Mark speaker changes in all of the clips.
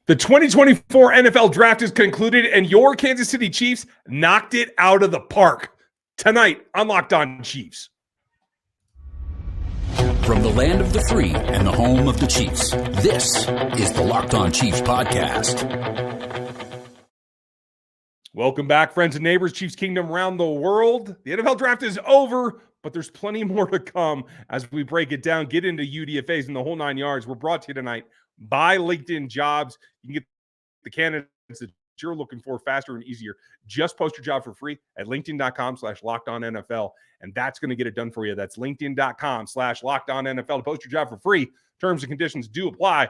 Speaker 1: The 2024 NFL Draft is concluded, and your Kansas City Chiefs knocked it out of the park. Tonight on Locked On Chiefs.
Speaker 2: From the land of the free and the home of the Chiefs, this is the Locked On Chiefs podcast.
Speaker 1: Welcome back, friends and neighbors, Chiefs Kingdom around the world. The NFL Draft is over, but there's plenty more to come as we break it down, get into UDFAs and the whole 9 yards. We're brought to you tonight by LinkedIn Jobs. You can get the candidates that you're looking for faster and easier. Just post your job for free at linkedin.com/LockedOnNFL, and that's going to get it done for you. That's linkedin.com/LockedOnNFL to post your job for free. Terms and conditions do apply.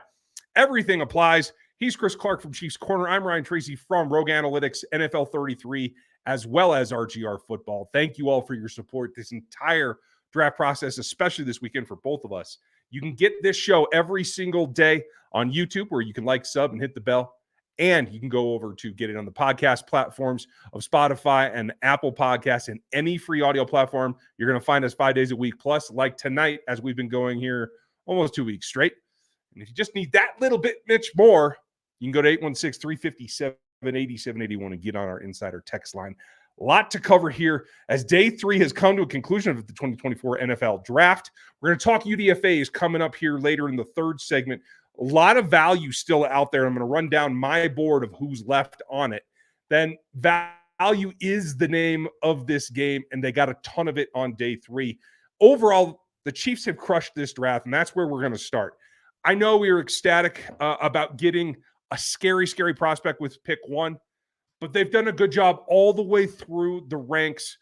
Speaker 1: Everything applies. He's Chris Clark from Chiefs Corner. I'm Ryan Tracy from Rogue Analytics, NFL 33, as well as RGR Football. Thank you all for your support this entire draft process, especially this weekend for both of us. You can get this show every single day on YouTube, where you can like, sub, and hit the bell. And you can go over to get it on the podcast platforms of Spotify and Apple Podcasts and any free audio platform. You're going to find us 5 days a week. Plus, like tonight, as we've been going here almost 2 weeks straight. And if you just need that little bit much more, you can go to 816-357-8781 and get on our insider text line. A lot to cover here as day 3 has come to a conclusion of the 2024 NFL Draft. We're going to talk UDFAs coming up here later in the third segment. A lot of value still out there. I'm going to run down my board of who's left on it. Then value is the name of this game, and they got a ton of it on day 3. Overall, the Chiefs have crushed this draft, and that's where we're going to start. I know we were ecstatic about getting a scary, scary prospect with pick 1, but they've done a good job all the way through the ranks.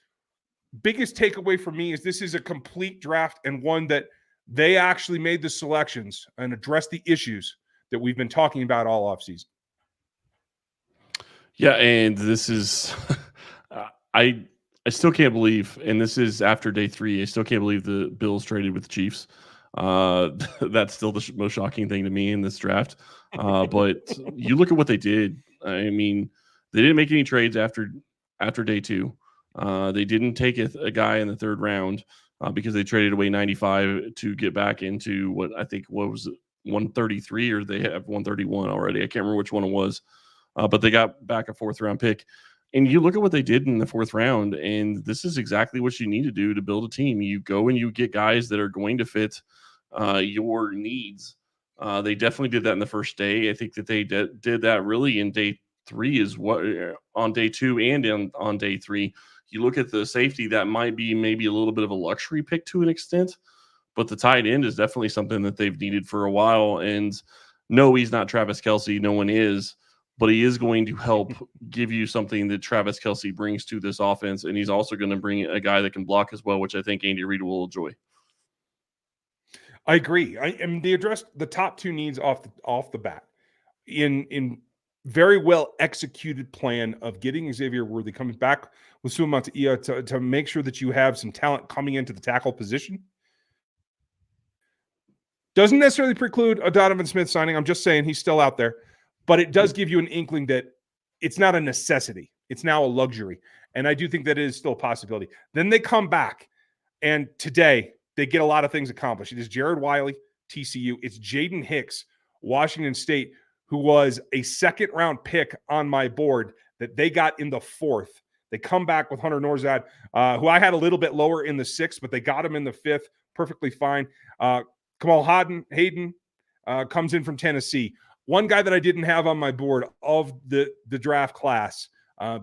Speaker 1: Biggest takeaway for me is this is a complete draft, and one that they actually made the selections and addressed the issues that we've been talking about all offseason.
Speaker 3: Yeah, and this is I still can't believe, and this is after day 3, I still can't believe the Bills traded with the Chiefs. That's still the most shocking thing to me in this draft. But you look at what they did. I mean, they didn't make any trades after day 2. They didn't take a guy in the third round because they traded away 95 to get back into what was 133, or they have 131 already. I can't remember which one it was, but they got back a 4th round pick. And you look at what they did in the 4th round, and this is exactly what you need to do to build a team. You go and you get guys that are going to fit your needs. They definitely did that in the first day. I think that they did that really in day 3 is what on day 2 and on day 3. You look at the safety, that might be maybe a little bit of a luxury pick to an extent, but the tight end is definitely something that they've needed for a while. And no, he's not Travis Kelce. No one is, but he is going to help give you something that Travis Kelce brings to this offense. And he's also going to bring a guy that can block as well, which I think Andy Reid will enjoy.
Speaker 1: I agree. I mean, they addressed the top 2 needs off the bat in very well executed plan of getting Xavier Worthy coming back with Sua Monteia to make sure that you have some talent coming into the tackle position. Doesn't necessarily preclude a Donovan Smith signing. I'm just saying he's still out there, but it does give you an inkling that it's not a necessity. It's now a luxury. And I do think that it is still a possibility. Then they come back, and today they get a lot of things accomplished. It is Jared Wiley, TCU. It's Jaden Hicks, Washington State, who was a 2nd round pick on my board that they got in the 4th. They come back with Hunter Norzad, who I had a little bit lower in the 6th, but they got him in the 5th. Perfectly fine. Kamal Hayden comes in from Tennessee. One guy that I didn't have on my board of the draft class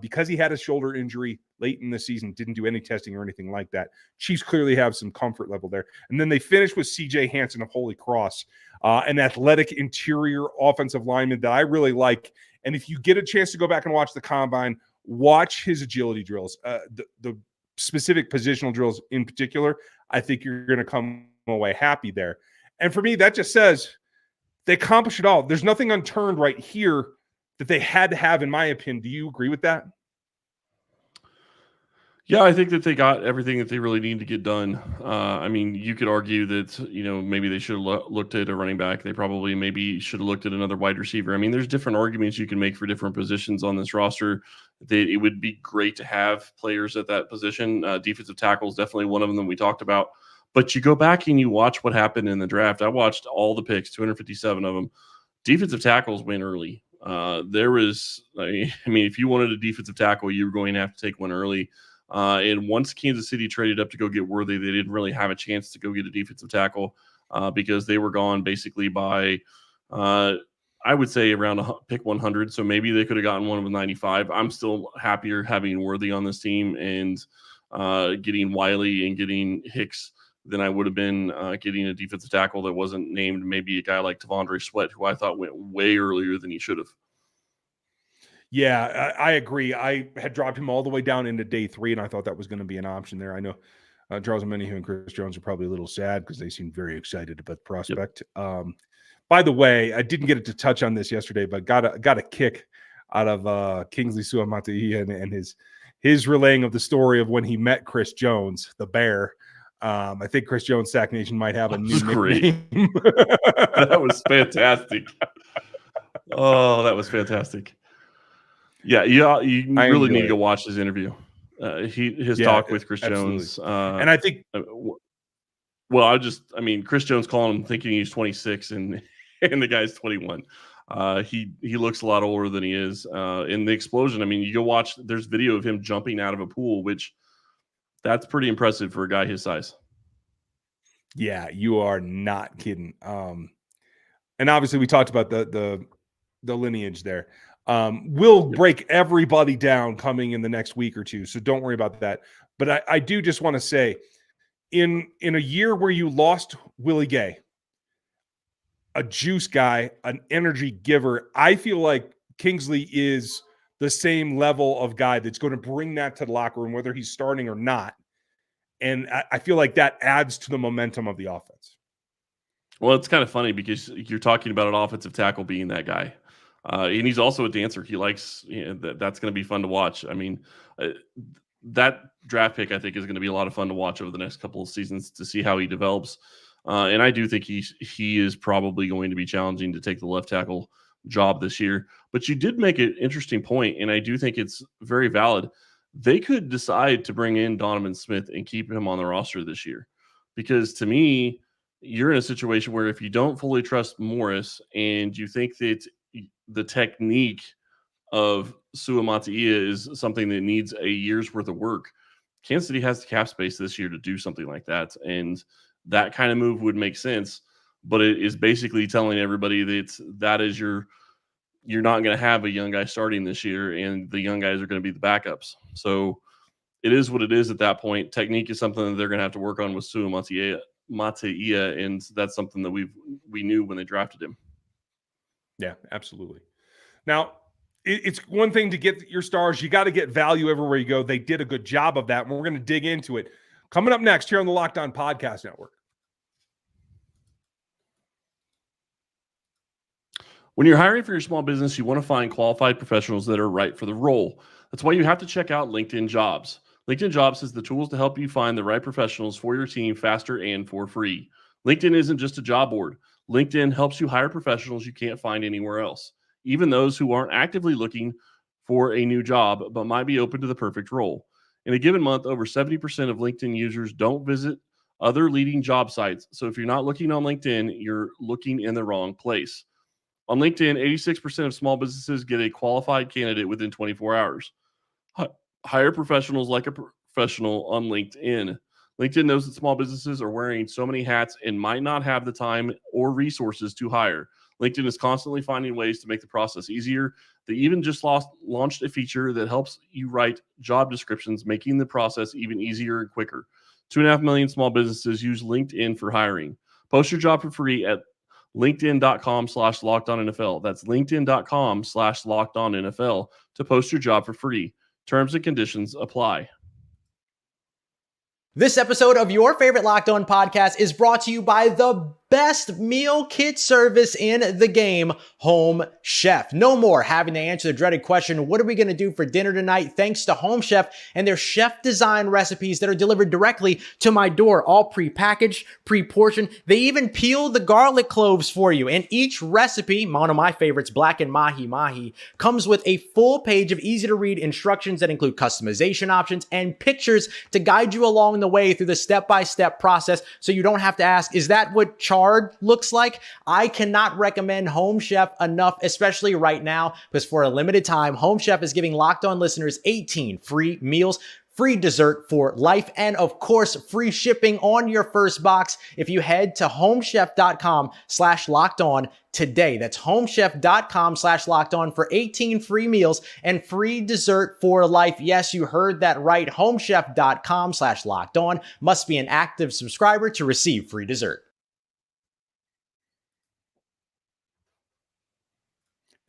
Speaker 1: because he had a shoulder injury late in the season, didn't do any testing or anything like that. Chiefs clearly have some comfort level there. And then they finish with C.J. Hansen of Holy Cross, an athletic interior offensive lineman that I really like. And if you get a chance to go back and watch the combine, watch his agility drills, the specific positional drills in particular. I think you're going to come away happy there. And for me, that just says they accomplished it all. There's nothing unturned right here that they had to have, in my opinion. Do you agree with that?
Speaker 3: Yeah, I think that they got everything that they really need to get done. I mean, you could argue that, maybe they should have looked at a running back. They probably maybe should have looked at another wide receiver. I mean, there's different arguments you can make for different positions on this roster. It would be great to have players at that position. Defensive tackle is definitely one of them that we talked about. But you go back and you watch what happened in the draft. I watched all the picks, 257 of them. defensive tackles went early. There was, I mean, if you wanted a defensive tackle, you were going to have to take one early. And once Kansas City traded up to go get Worthy, they didn't really have a chance to go get a defensive tackle because they were gone basically by, I would say around pick 100. So maybe they could have gotten one with 95. I'm still happier having Worthy on this team and getting Wiley and getting Hicks than I would have been getting a defensive tackle that wasn't named, maybe a guy like Tavondre Sweat, who I thought went way earlier than he should have.
Speaker 1: Yeah, I agree. I had dropped him all the way down into day 3, and I thought that was going to be an option there. I know Charles Omenihu and Chris Jones are probably a little sad because they seem very excited about the prospect. Yep. By the way, I didn't get to touch on this yesterday, but got a kick out of Kingsley Suamataia and his relaying of the story of when he met Chris Jones, the Bear. I think Chris Jones Sack Nation might have a new nickname.
Speaker 3: That was fantastic. Oh, that was fantastic. Yeah, you really need to go watch his interview. His talk with Chris Jones.
Speaker 1: And I think
Speaker 3: Chris Jones calling him thinking he's 26 and the guy's 21. He looks a lot older than he is. In the explosion, I mean, you go watch, there's video of him jumping out of a pool, which that's pretty impressive for a guy his size.
Speaker 1: Yeah, you are not kidding. And obviously we talked about the lineage there. We'll break everybody down coming in the next week or two, so don't worry about that. But I do just want to say, in a year where you lost Willie Gay, a juice guy, an energy giver, I feel like Kingsley is the same level of guy that's going to bring that to the locker room, whether he's starting or not. And I feel like that adds to the momentum of the offense.
Speaker 3: Well, it's kind of funny because you're talking about an offensive tackle being that guy. And he's also a dancer. He likes, that's going to be fun to watch. I mean, that draft pick, I think, is going to be a lot of fun to watch over the next couple of seasons to see how he develops. And I do think he is probably going to be challenging to take the left tackle job this year. But you did make an interesting point, and I do think it's very valid. They could decide to bring in Donovan Smith and keep him on the roster this year. Because to me, you're in a situation where if you don't fully trust Morris and you think that the technique of Suamataia is something that needs a year's worth of work, Kansas City has the cap space this year to do something like that. And that kind of move would make sense. But it is basically telling everybody that you're not going to have a young guy starting this year, and the young guys are going to be the backups. So it is what it is at that point. Technique is something that they're going to have to work on with Suamataia, and that's something that we knew when they drafted him.
Speaker 1: Yeah, absolutely. Now, it's one thing to get your stars. You got to get value everywhere you go. They did a good job of that, and we're going to dig into it. Coming up next here on the Locked On Podcast Network.
Speaker 3: When you're hiring for your small business, you want to find qualified professionals that are right for the role. That's why you have to check out LinkedIn Jobs. LinkedIn Jobs has the tools to help you find the right professionals for your team faster and for free. LinkedIn isn't just a job board. LinkedIn helps you hire professionals you can't find anywhere else, even those who aren't actively looking for a new job but might be open to the perfect role. In a given month, over 70% of LinkedIn users don't visit other leading job sites. So if you're not looking on LinkedIn, you're looking in the wrong place. On LinkedIn, 86% of small businesses get a qualified candidate within 24 hours. Hire professionals like a professional on LinkedIn. LinkedIn knows that small businesses are wearing so many hats and might not have the time or resources to hire. LinkedIn is constantly finding ways to make the process easier. They even just launched a feature that helps you write job descriptions, making the process even easier and quicker. 2.5 million small businesses use LinkedIn for hiring. Post your job for free at LinkedIn.com/LockedOnNFL. That's LinkedIn.com/LockedOnNFL to post your job for free. Terms and conditions apply.
Speaker 4: This episode of your favorite Locked On podcast is brought to you by the best meal kit service in the game, Home Chef. No more having to answer the dreaded question, what are we going to do for dinner tonight? Thanks to Home Chef and their chef-designed recipes that are delivered directly to my door, all pre-packaged, pre-portioned. They even peel the garlic cloves for you. And each recipe, one of my favorites, Black and Mahi, comes with a full page of easy-to-read instructions that include customization options and pictures to guide you along the way through the step-by-step process so you don't have to ask, is that what Charles card looks like. I cannot recommend Home Chef enough, especially right now, because for a limited time, Home Chef is giving Locked On listeners 18 free meals, free dessert for life, and of course, free shipping on your first box if you head to homechef.com/lockedon today. That's homechef.com/lockedon for 18 free meals and free dessert for life. Yes, you heard that right. Homechef.com/lockedon. Must be an active subscriber to receive free dessert.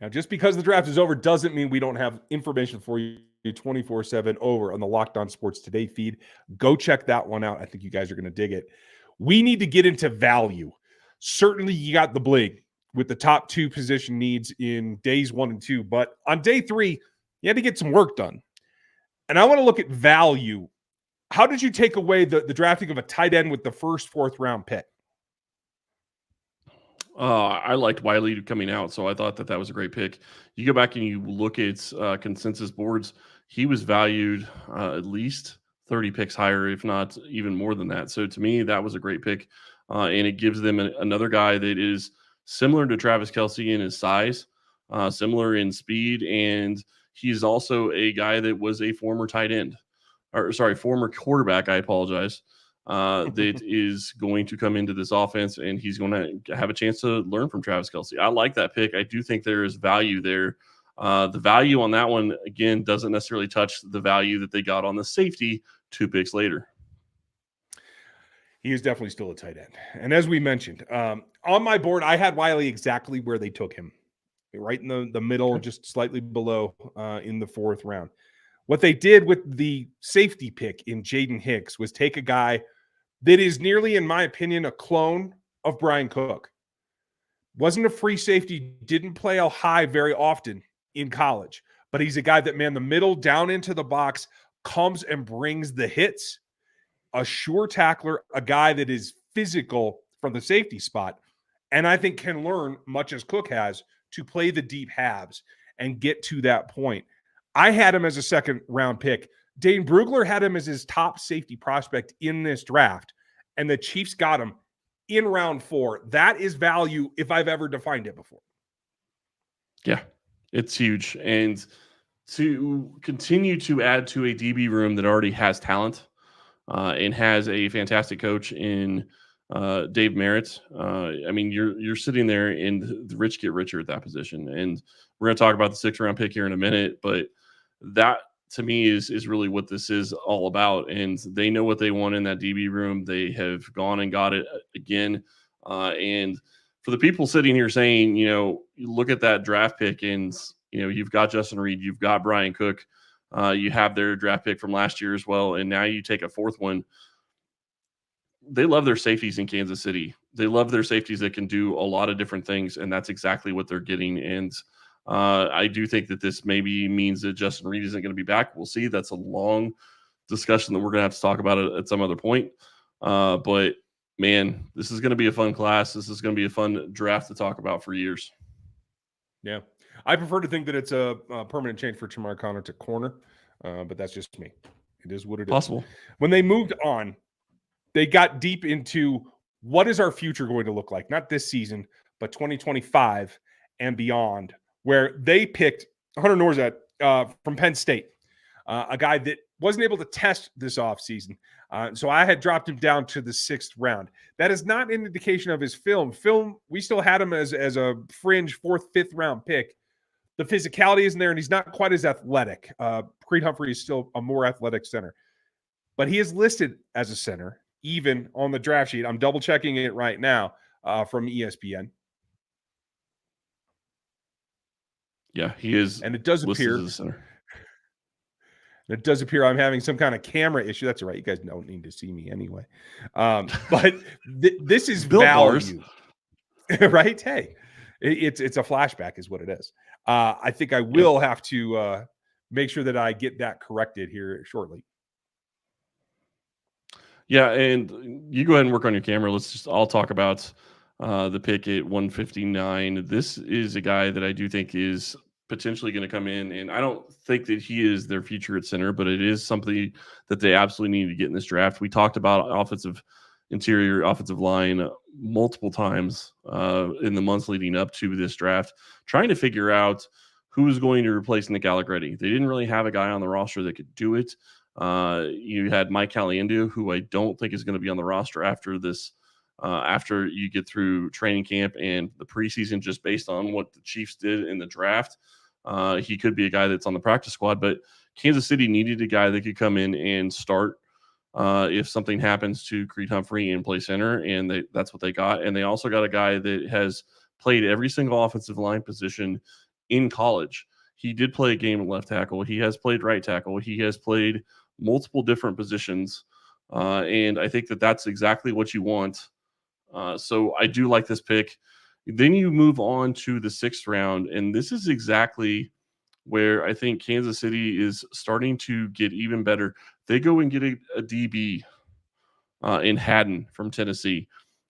Speaker 1: Now, just because the draft is over doesn't mean we don't have information for you 24/7 over on the Locked On Sports Today feed. Go check that one out. I think you guys are going to dig it. We need to get into value. Certainly, you got the bling with the top 2 position needs in days 1 and 2. But on day 3, you had to get some work done. And I want to look at value. How did you take away the drafting of a tight end with the first 4th round pick?
Speaker 3: I liked Wiley coming out, so I thought that was a great pick. You go back and you look at consensus boards, he was valued at least 30 picks higher, if not even more than that. So to me, that was a great pick, and it gives them another guy that is similar to Travis Kelce in his size, similar in speed, and he's also a guy that was a former tight end, or sorry, former quarterback. I apologize. That is going to come into this offense, and he's going to have a chance to learn from Travis Kelce. I like that pick. I do think there is value there. The value on that one, again, doesn't necessarily touch the value that they got on the safety 2 picks later.
Speaker 1: He is definitely still a tight end. And as we mentioned, on my board, I had Wiley exactly where they took him, right in the middle, just slightly below in the 4th round. What they did with the safety pick in Jaden Hicks was take a guy that is nearly, in my opinion, a clone of Brian Cook. Wasn't a free safety, didn't play a high very often in college, but he's a guy that, man, the middle down into the box comes and brings the hits. A sure tackler, a guy that is physical from the safety spot, and I think can learn, much as Cook has, to play the deep halves and get to that point. I had him as a 2nd round pick. Dane Brugler had him as his top safety prospect in this draft, and the Chiefs got him in round 4. That is value if I've ever defined it before.
Speaker 3: Yeah, it's huge. And to continue to add to a DB room that already has talent and has a fantastic coach in Dave Merritt. I mean, you're sitting there and the rich get richer at that position. And we're going to talk about the 6th round pick here in a minute, but that to me is really what this is all about. And they know what they want in that DB room. They have gone and got it again. And for the people sitting here saying, you look at that draft pick and, you've got Justin Reed, you've got Brian Cook, you have their draft pick from last year as well. And now you take a 4th one. They love their safeties in Kansas City. They love their safeties that can do a lot of different things. And that's exactly what they're getting. And I do think that this maybe means that Justin Reed isn't going to be back. We'll see. That's a long discussion that we're going to have to talk about it at some other point. But man, this is going to be a fun class. This is going to be a fun draft to talk about for years.
Speaker 1: Yeah. I prefer to think that it's a permanent change for Tamar Connor to corner, but that's just me. It is what it is.
Speaker 3: Possible.
Speaker 1: When they moved on, they got deep into what is our future going to look like? Not this season, but 2025 and beyond, where they picked Hunter Norzat from Penn State, a guy that wasn't able to test this offseason. So I had dropped him down to the 6th round. That is not an indication of his film. We still had him as a fringe 4th, 5th round pick. The physicality isn't there, and he's not quite as athletic. Creed Humphrey is still a more athletic center. But he is listed as a center, even on the draft sheet. I'm double-checking it right now from ESPN.
Speaker 3: Yeah, he is.
Speaker 1: And it does appear
Speaker 3: as a center.
Speaker 1: It does appear I'm having some kind of camera issue. That's all right. You guys don't need to see me anyway. But this is value, right? Hey, it's a flashback is what it is. I think I will have to make sure that I get that corrected here shortly.
Speaker 3: Yeah, and you go ahead and work on your camera. I'll talk about the pick at 159. This is a guy that I do think is potentially going to come in, and I don't think that he is their future at center, but it is something that they absolutely need to get in this draft. We talked about interior offensive line multiple times in the months leading up to this draft, trying to figure out who was going to replace Nick Allegretti. They didn't really have a guy on the roster that could do it. You had Mike Caliendo, who I don't think is going to be on the roster after this, after you get through training camp and the preseason, just based on what the Chiefs did in the draft. He could be a guy that's on the practice squad, but Kansas City needed a guy that could come in and start if something happens to Creed Humphrey and play center, and that's what they got. And they also got a guy that has played every single offensive line position in college. He did play a game at left tackle. He has played right tackle. He has played multiple different positions, and I think that that's exactly what you want. So I do like this pick. Then you move on to the 6th round, and this is exactly where I think Kansas City is starting to get even better. They go and get a DB in Haddon from Tennessee.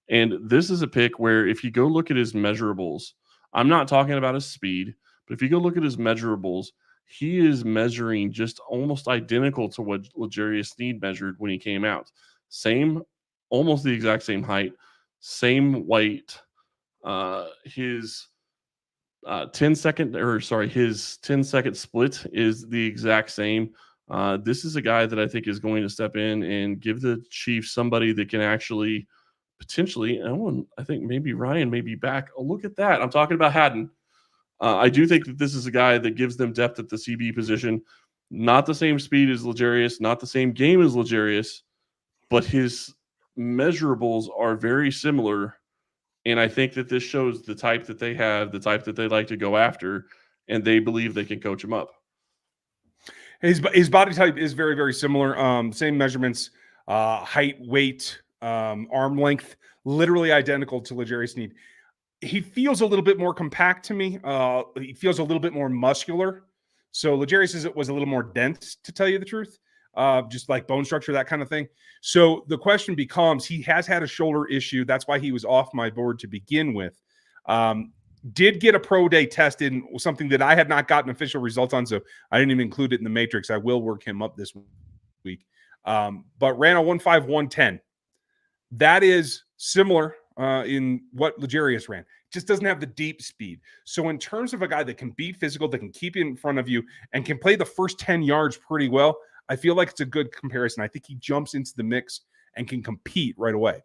Speaker 3: And this is a pick where if you go look at his measurables, I'm not talking about his speed, but if you go look at his measurables, he is measuring just almost identical to what L'Jarius Sneed measured when he came out. Same, almost the exact same height, same weight. His 10-second split is the exact same. This is a guy that I think is going to step in and give the Chiefs somebody that can actually potentially, I think maybe Ryan may be back. Oh, look at that. I'm talking about Haddon. I do think that this is a guy that gives them depth at the CB position. Not the same speed as L'Jarius, not the same game as L'Jarius, but his measurables are very similar. And I think that this shows the type that they have, the type that they like to go after, and they believe they can coach him up.
Speaker 1: His body type is very, very similar. Same measurements, height, weight, arm length, literally identical to L'Jarius Sneed. He feels a little bit more compact to me. He feels a little bit more muscular. So L'Jarius was a little more dense, to tell you the truth, just like bone structure, that kind of thing. So the question becomes, he has had a shoulder issue. That's why he was off my board to begin with. Did get a pro day test in, something that I had not gotten official results on, so I didn't even include it in the matrix. I will work him up this week. But ran a 1.5, 110. That is similar in what L'Jarius ran. Just doesn't have the deep speed. So in terms of a guy that can be physical, that can keep it in front of you, and can play the first 10 yards pretty well, I feel like it's a good comparison. I think he jumps into the mix and can compete right away.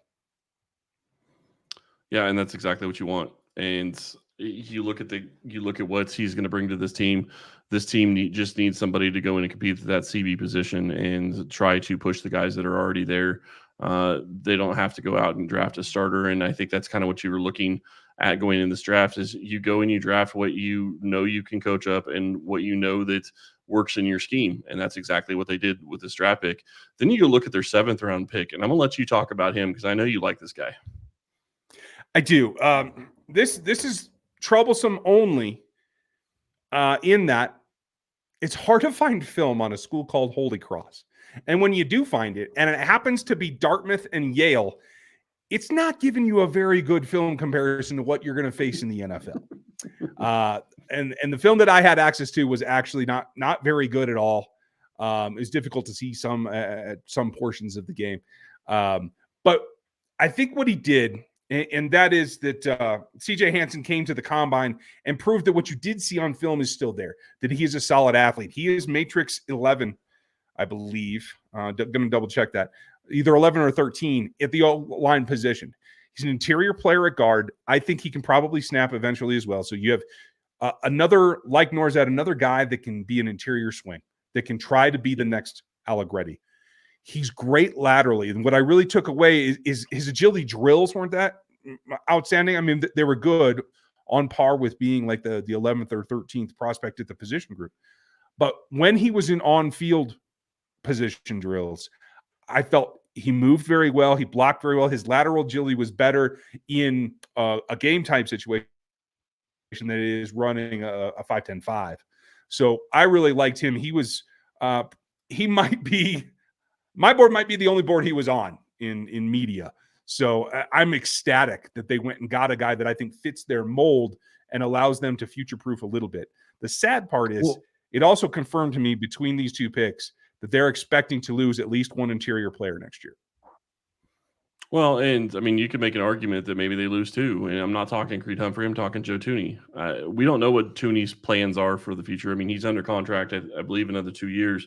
Speaker 3: Yeah, and that's exactly what you want. And you look at what he's going to bring to this team. This team just needs somebody to go in and compete at that CB position and try to push the guys that are already there. They don't have to go out and draft a starter. And I think that's kind of what you were looking at going in this draft, is you go and you draft what you know you can coach up and what you know that works in your scheme. And that's exactly what they did with this draft pick. Then you go look at their 7th round pick, and I'm going to let you talk about him because I know you like this guy.
Speaker 1: I do. This is troublesome only in that it's hard to find film on a school called Holy Cross. And when you do find it, and it happens to be Dartmouth and Yale, it's not giving you a very good film comparison to what you're going to face in the NFL. And the film that I had access to was actually not very good at all. It was difficult to see some portions of the game. But I think what he did, and that is that CJ Hansen came to the combine and proved that what you did see on film is still there, that he is a solid athlete. He is Matrix 11, I believe. Going to double check that. Either 11 or 13 at the line position. He's an interior player at guard. I think he can probably snap eventually as well. So you have another, like Norzad, another guy that can be an interior swing, that can try to be the next Allegretti. He's great laterally. And what I really took away is his agility drills weren't that outstanding. I mean, they were good, on par with being like the 11th or 13th prospect at the position group. But when he was in on-field position drills, I felt he moved very well. He blocked very well. His lateral agility was better in a game type situation than it is running a 5-10-5. So I really liked him. He was he might be, my board might be the only board he was on in media. So I'm ecstatic that they went and got a guy that I think fits their mold and allows them to future-proof a little bit. The sad part is it also confirmed to me between these two picks that they're expecting to lose at least one interior player next year.
Speaker 3: Well, and I mean, you could make an argument that maybe they lose too. And I'm not talking Creed Humphrey. I'm talking Joe Tooney. We don't know what Tooney's plans are for the future. I mean, he's under contract, I believe, another 2 years,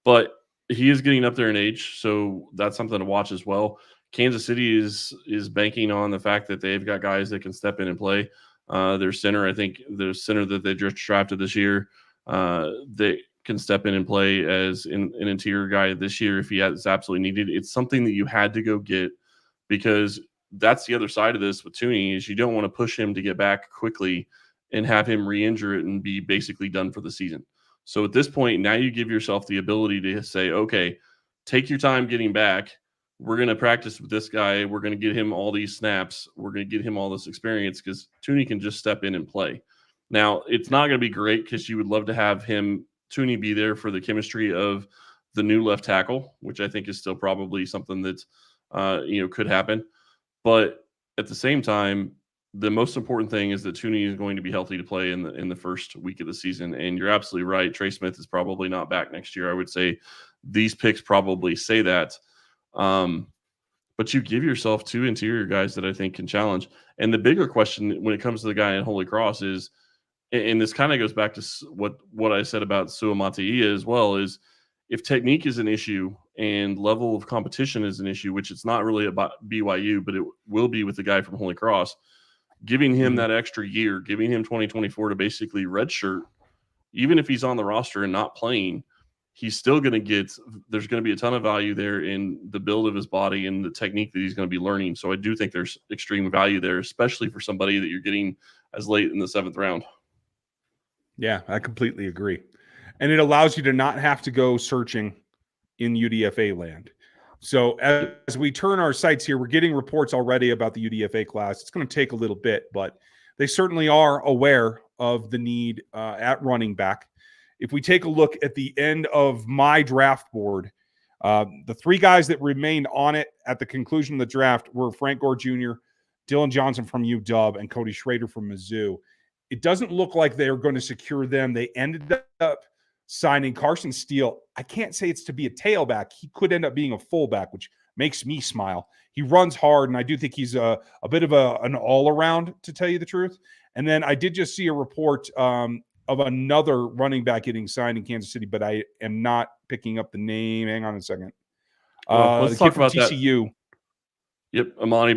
Speaker 3: but he is getting up there in age, so that's something to watch as well. Kansas City is banking on the fact that they've got guys that can step in and play. Their center, I think, the center that they just drafted this year, they can step in and play as an interior guy this year if he is absolutely needed. It's something that you had to go get, because that's the other side of this with Tooney, is you don't want to push him to get back quickly and have him re-injure it and be basically done for the season. So at this point, now you give yourself the ability to say, okay, take your time getting back. We're going to practice with this guy. We're going to get him all these snaps. We're going to get him all this experience, because Tooney can just step in and play. Now, it's not going to be great, because you would love to have Tooney be there for the chemistry of the new left tackle, which I think is still probably something that could happen. But at the same time, the most important thing is that Tooney is going to be healthy to play in the first week of the season. And you're absolutely right. Trey Smith is probably not back next year. I would say these picks probably say that. But you give yourself two interior guys that I think can challenge. And the bigger question when it comes to the guy in Holy Cross is, and this kind of goes back to what I said about Suamataia as well, is if technique is an issue and level of competition is an issue, which it's not really about BYU, but it will be with the guy from Holy Cross, giving him that extra year, giving him 2024 to basically redshirt, even if he's on the roster and not playing, he's still going to get – there's going to be a ton of value there in the build of his body and the technique that he's going to be learning. So I do think there's extreme value there, especially for somebody that you're getting as late in the 7th round.
Speaker 1: Yeah, I completely agree. And it allows you to not have to go searching in UDFA land. So as we turn our sights here, we're getting reports already about the UDFA class. It's going to take a little bit, but they certainly are aware of the need at running back. If we take a look at the end of my draft board, the 3 guys that remained on it at the conclusion of the draft were Frank Gore Jr., Dylan Johnson from UW, and Cody Schrader from Mizzou. It doesn't look like they're going to secure them. They ended up signing Carson Steele. I can't say it's to be a tailback. He could end up being a fullback, which makes me smile. He runs hard, and I do think he's a bit of an all-around, to tell you the truth. And then I did just see a report of another running back getting signed in Kansas City, but I am not picking up the name. Hang on a second.
Speaker 3: Let's talk about
Speaker 1: TCU.
Speaker 3: That. Yep, Amani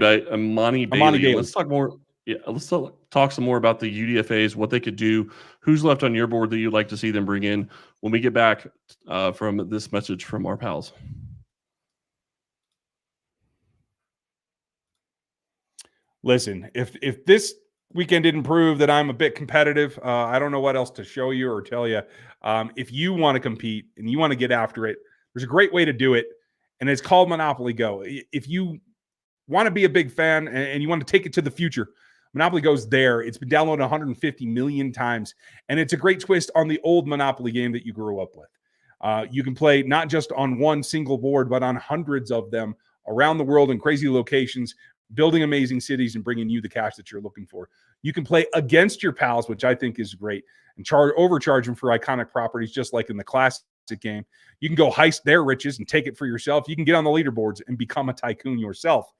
Speaker 3: Bailey. Let's talk more. Yeah, let's talk some more about the UDFAs, what they could do, who's left on your board that you'd like to see them bring in when we get back from this message from our pals.
Speaker 1: Listen, if this weekend didn't prove that I'm a bit competitive, I don't know what else to show you or tell you. If you want to compete and you want to get after it, there's a great way to do it, and it's called Monopoly Go. If you want to be a big fan and you want to take it to the future, Monopoly Go's there. It's been downloaded 150 million times, and it's a great twist on the old Monopoly game that you grew up with. You can play not just on one single board, but on hundreds of them around the world in crazy locations, building amazing cities and bringing you the cash that you're looking for. You can play against your pals, which I think is great, and overcharge them for iconic properties, just like in the classic game. You can go heist their riches and take it for yourself. You can get on the leaderboards and become a tycoon yourself.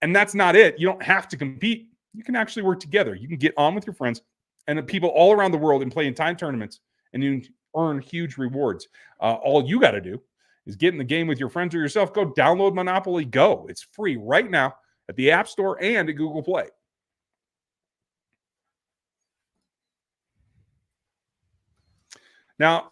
Speaker 1: And that's not it. You don't have to compete. You can actually work together. You can get on with your friends and the people all around the world and play in time tournaments, and you earn huge rewards. All you got to do is get in the game with your friends or yourself. Go download Monopoly Go. It's free right now at the App Store and at Google Play. Now,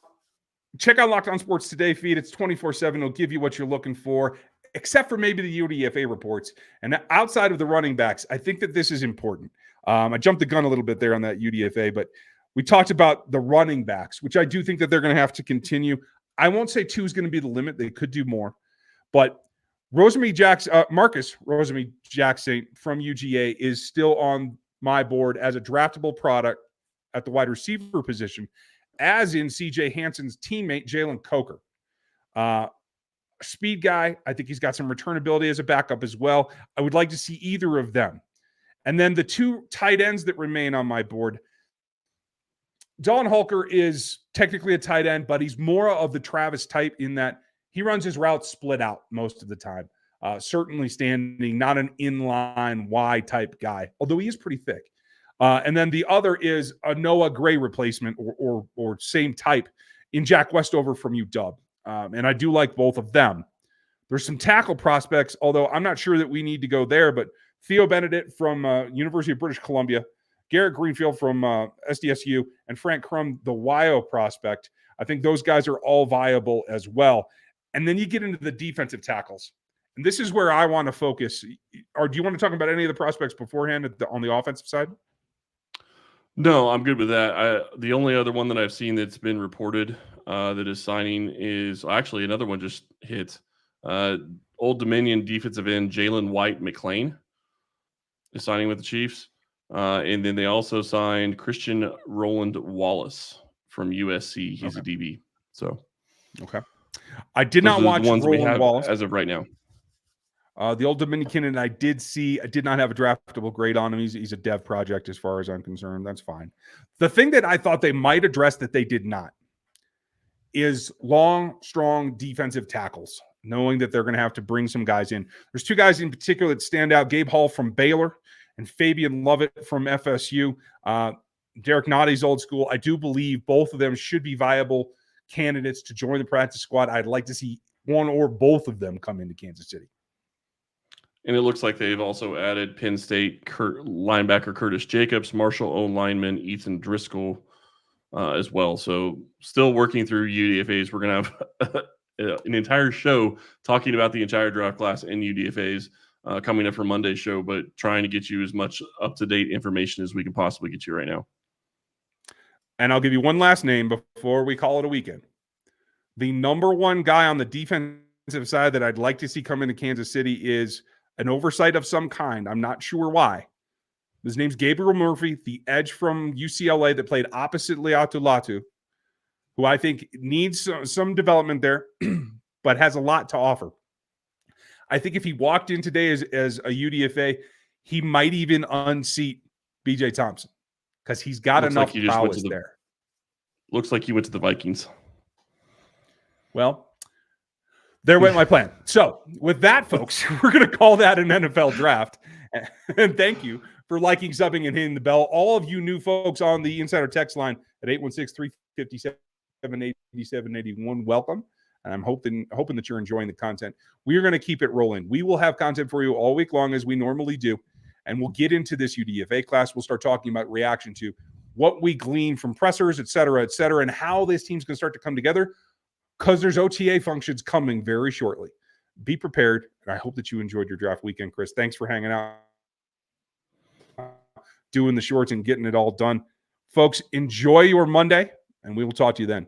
Speaker 1: check out Locked On Sports Today feed. It's 24/7. It'll give you what you're looking for, except for maybe the UDFA reports. And outside of the running backs, I think that this is important. I jumped the gun a little bit there on that UDFA, but we talked about the running backs, which I do think that they're going to have to continue. I won't say 2 is going to be the limit. They could do more. But Marcus Rosemy-Jacksaint from UGA is still on my board as a draftable product at the wide receiver position, as in CJ Hansen's teammate, Jalen Coker. Speed guy. I think he's got some return ability as a backup as well. I would like to see either of them. And then the 2 tight ends that remain on my board. Dallin Holker is technically a tight end, but he's more of the Travis type in that he runs his routes split out most of the time. Certainly standing, not an inline Y type guy, although he is pretty thick. And then the other is a Noah Gray replacement or same type in Jack Westover from UW. And I do like both of them. There's some tackle prospects, although I'm not sure that we need to go there, but Theo Benedict from University of British Columbia, Garrett Greenfield from SDSU, and Frank Crum, the WYO prospect. I think those guys are all viable as well. And then you get into the defensive tackles. And this is where I want to focus. Or do you want to talk about any of the prospects beforehand on the offensive side?
Speaker 3: No, I'm good with that. The only other one that I've seen that's been reported that is signing is actually another one just hit. Old Dominion defensive end Jalen White McLean is signing with the Chiefs. And then they also signed Christian Roland Wallace from USC. He's a DB. So,
Speaker 1: okay. I did not watch Roland Wallace
Speaker 3: as of right now.
Speaker 1: The Old Dominican, and I did not have a draftable grade on him. He's a dev project as far as I'm concerned. That's fine. The thing that I thought they might address that they did not is long, strong defensive tackles, knowing that they're going to have to bring some guys in. There's two guys in particular that stand out, Gabe Hall from Baylor and Fabian Lovett from FSU. Derek Notty's old school. I do believe both of them should be viable candidates to join the practice squad. I'd like to see one or both of them come into Kansas City.
Speaker 3: And it looks like they've also added Penn State linebacker Curtis Jacobs, Marshall O lineman Ethan Driscoll as well. So still working through UDFAs. We're going to have an entire show talking about the entire draft class and UDFAs coming up for Monday's show, but trying to get you as much up-to-date information as we can possibly get you right now.
Speaker 1: And I'll give you one last name before we call it a weekend. The number one guy on the defensive side that I'd like to see come into Kansas City is an oversight of some kind. I'm not sure why. His name's Gabriel Murphy, the edge from UCLA that played opposite Leatu Latu, who I think needs some development there, but has a lot to offer. I think if he walked in today as a UDFA, he might even unseat BJ Thompson because he's got enough prowess there.
Speaker 3: Looks like you went to the Vikings.
Speaker 1: Well, there went my plan. So with that, folks, we're going to call that an NFL draft. And thank you for liking, subbing, and hitting the bell. All of you new folks on the Insider text line at 816-357-8781, welcome. And I'm hoping that you're enjoying the content. We are going to keep it rolling. We will have content for you all week long as we normally do. And we'll get into this UDFA class. We'll start talking about reaction to what we glean from pressers, et cetera, and how this team's going to start to come together because there's OTA functions coming very shortly. Be prepared. And I hope that you enjoyed your draft weekend, Chris. Thanks for hanging out, doing the shorts and getting it all done. Folks, enjoy your Monday, and we will talk to you then.